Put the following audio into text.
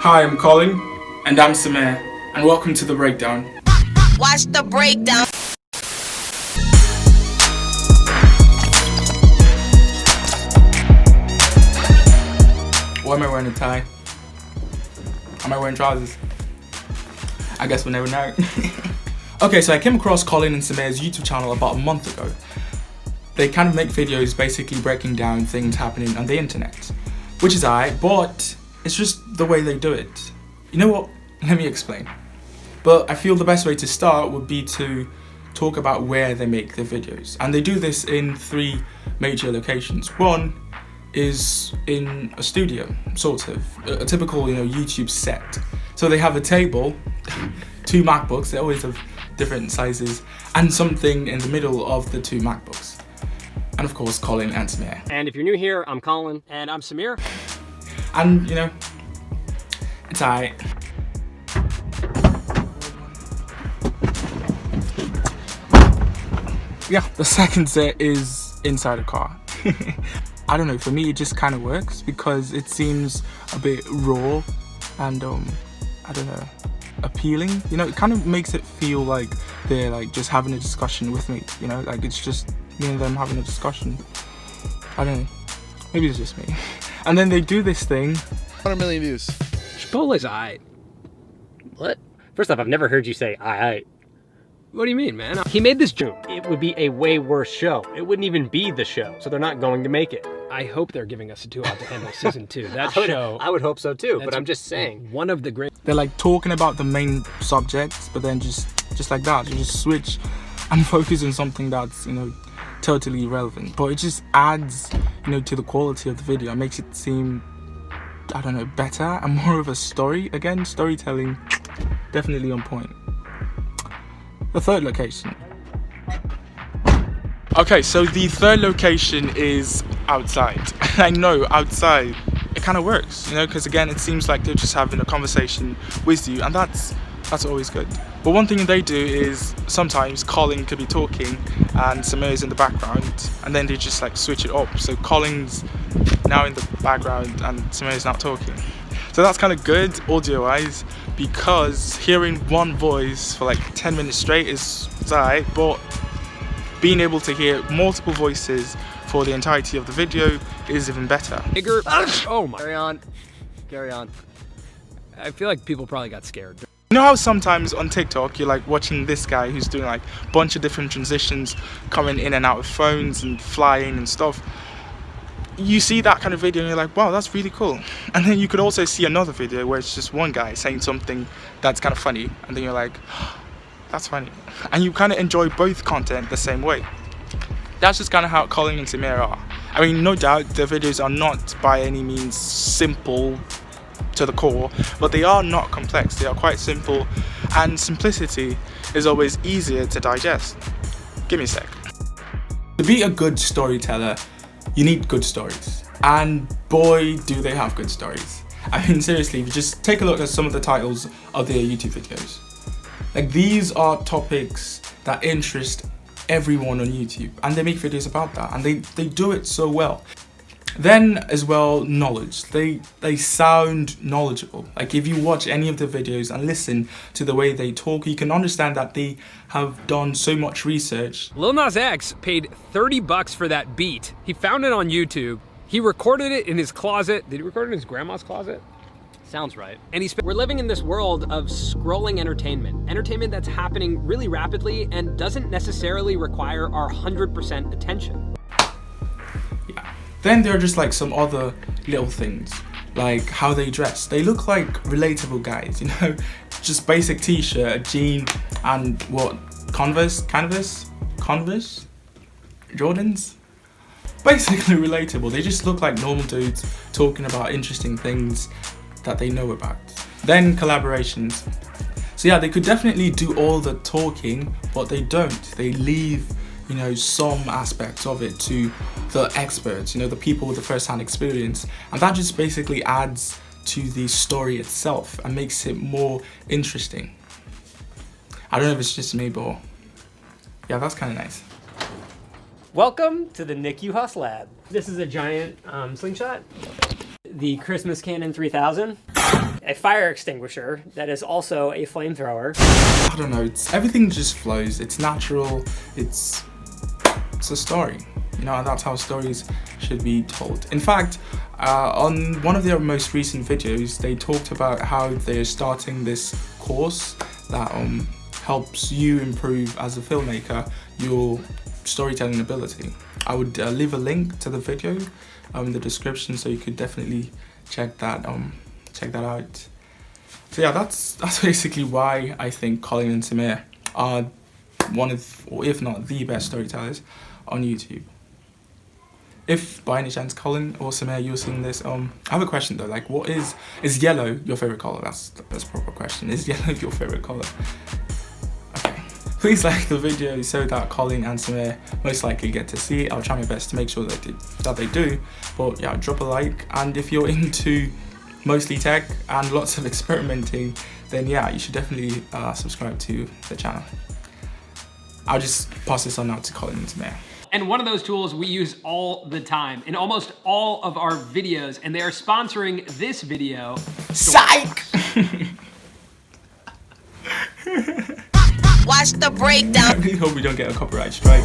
Hi, I'm Colin. And I'm Samir. And welcome to The Breakdown. Watch the breakdown. Why am I wearing a tie? Am I wearing trousers? I guess we'll never know. Okay, so I came across Colin and Samir's YouTube channel about a month ago. They kind of make videos basically breaking down things happening on the internet, which is alright, but it's just the way they do it. You know what? Let me explain. But I feel the best way to start would be to talk about where they make their videos. And they do this in 3 major locations. One is in a studio, sort of, a typical, YouTube set. So they have a table, 2 MacBooks, they always have different sizes, and something in the middle of the 2 MacBooks. And of course, Colin and Samir. And if you're new here, I'm Colin. And I'm Samir. And, it's alright. Yeah, the second set is inside a car. I don't know, for me it just kind of works because it seems a bit raw and, I don't know, appealing. It kind of makes it feel like they're like just having a discussion with me, like it's just me and them having a discussion. I don't know, maybe it's just me. And then they do this thing. 100 million views. Chipotle's aight. What? First off, I've never heard you say aight. What do you mean, man? He made this joke. It would be a way worse show. It wouldn't even be the show, so they're not going to make it. I hope they're giving us a 2 out to handle season 2. That show. I would hope so too, but I'm just saying. One of the great. They're like talking about the main subjects, but then just like that, you just switch and focus on something that's, totally irrelevant. But it just adds, to the quality of the video. It makes it seem, I don't know, better and more of a story. Again, storytelling, definitely on point. The third location. Okay, so the third location is outside. I know, outside, it kind of works, because again, it seems like they're just having a conversation with you, and that's always good. But one thing they do is sometimes Colin could be talking and Samir's in the background, and then they just like switch it up. So Colin's now in the background and Samir's not talking. So that's kind of good audio-wise, because hearing one voice for like 10 minutes straight is alright, but being able to hear multiple voices for the entirety of the video is even better. Bigger. Oh my. Carry on. I feel like people probably got scared. You know how sometimes on TikTok you're like watching this guy who's doing like a bunch of different transitions, coming in and out of phones and flying and stuff. You see that kind of video and you're like, wow, that's really cool. And then you could also see another video where it's just one guy saying something that's kind of funny, and then you're like, oh, that's funny. And you kind of enjoy both content the same way. That's just kind of how Colin and Samir are. I mean, no doubt their videos are not by any means simple to the core, but they are not complex. They are quite simple, and simplicity is always easier to digest. Give me a sec. To be a good storyteller, you need good stories, and boy do they have good stories. I mean, seriously, if you just take a look at some of the titles of their YouTube videos, like these are topics that interest everyone on YouTube, and they make videos about that, and they do it so well. Then as well, knowledge. They sound knowledgeable. Like if you watch any of the videos and listen to the way they talk, you can understand that they have done so much research. Lil Nas X paid $30 for that beat. He found it on YouTube. He recorded it in his closet. Did he record it in his grandma's closet? Sounds right. And we're living in this world of scrolling entertainment. Entertainment that's happening really rapidly and doesn't necessarily require our 100% attention. Yeah. Then there are just like some other little things, like how they dress. They look like relatable guys, just basic t-shirt, a jean, and what, Converse, Jordans? Basically relatable. They just look like normal dudes talking about interesting things that they know about. Then collaborations. So yeah, they could definitely do all the talking, but they don't. They leave, some aspects of it to the experts, the people with the first-hand experience. And that just basically adds to the story itself and makes it more interesting. I don't know if it's just me, but yeah, that's kind of nice. Welcome to the Nick Uhas Lab. This is a giant slingshot. The Christmas Cannon 3000. A fire extinguisher that is also a flamethrower. I don't know, everything just flows. It's natural. It's a story. You know, that's how stories should be told. In fact, on one of their most recent videos, they talked about how they're starting this course that helps you improve as a filmmaker your storytelling ability. I would leave a link to the video in the description, so you could definitely check that out. So yeah, that's basically why I think Colin and Samir are one of, or if not the best storytellers on YouTube. If by any chance Colin or Samir you're seeing this, I have a question though. Like, what is yellow your favorite color? That's a proper question. Is yellow your favorite color? Okay. Please like the video so that Colin and Samir most likely get to see it. I'll try my best to make sure that they do. But yeah, drop a like, and if you're into mostly tech and lots of experimenting, then yeah, you should definitely subscribe to the channel. I'll just pass this on now to Colin and Samir. And one of those tools we use all the time in almost all of our videos, and they are sponsoring this video. Psych! Watch the breakdown. I really hope we don't get a copyright strike.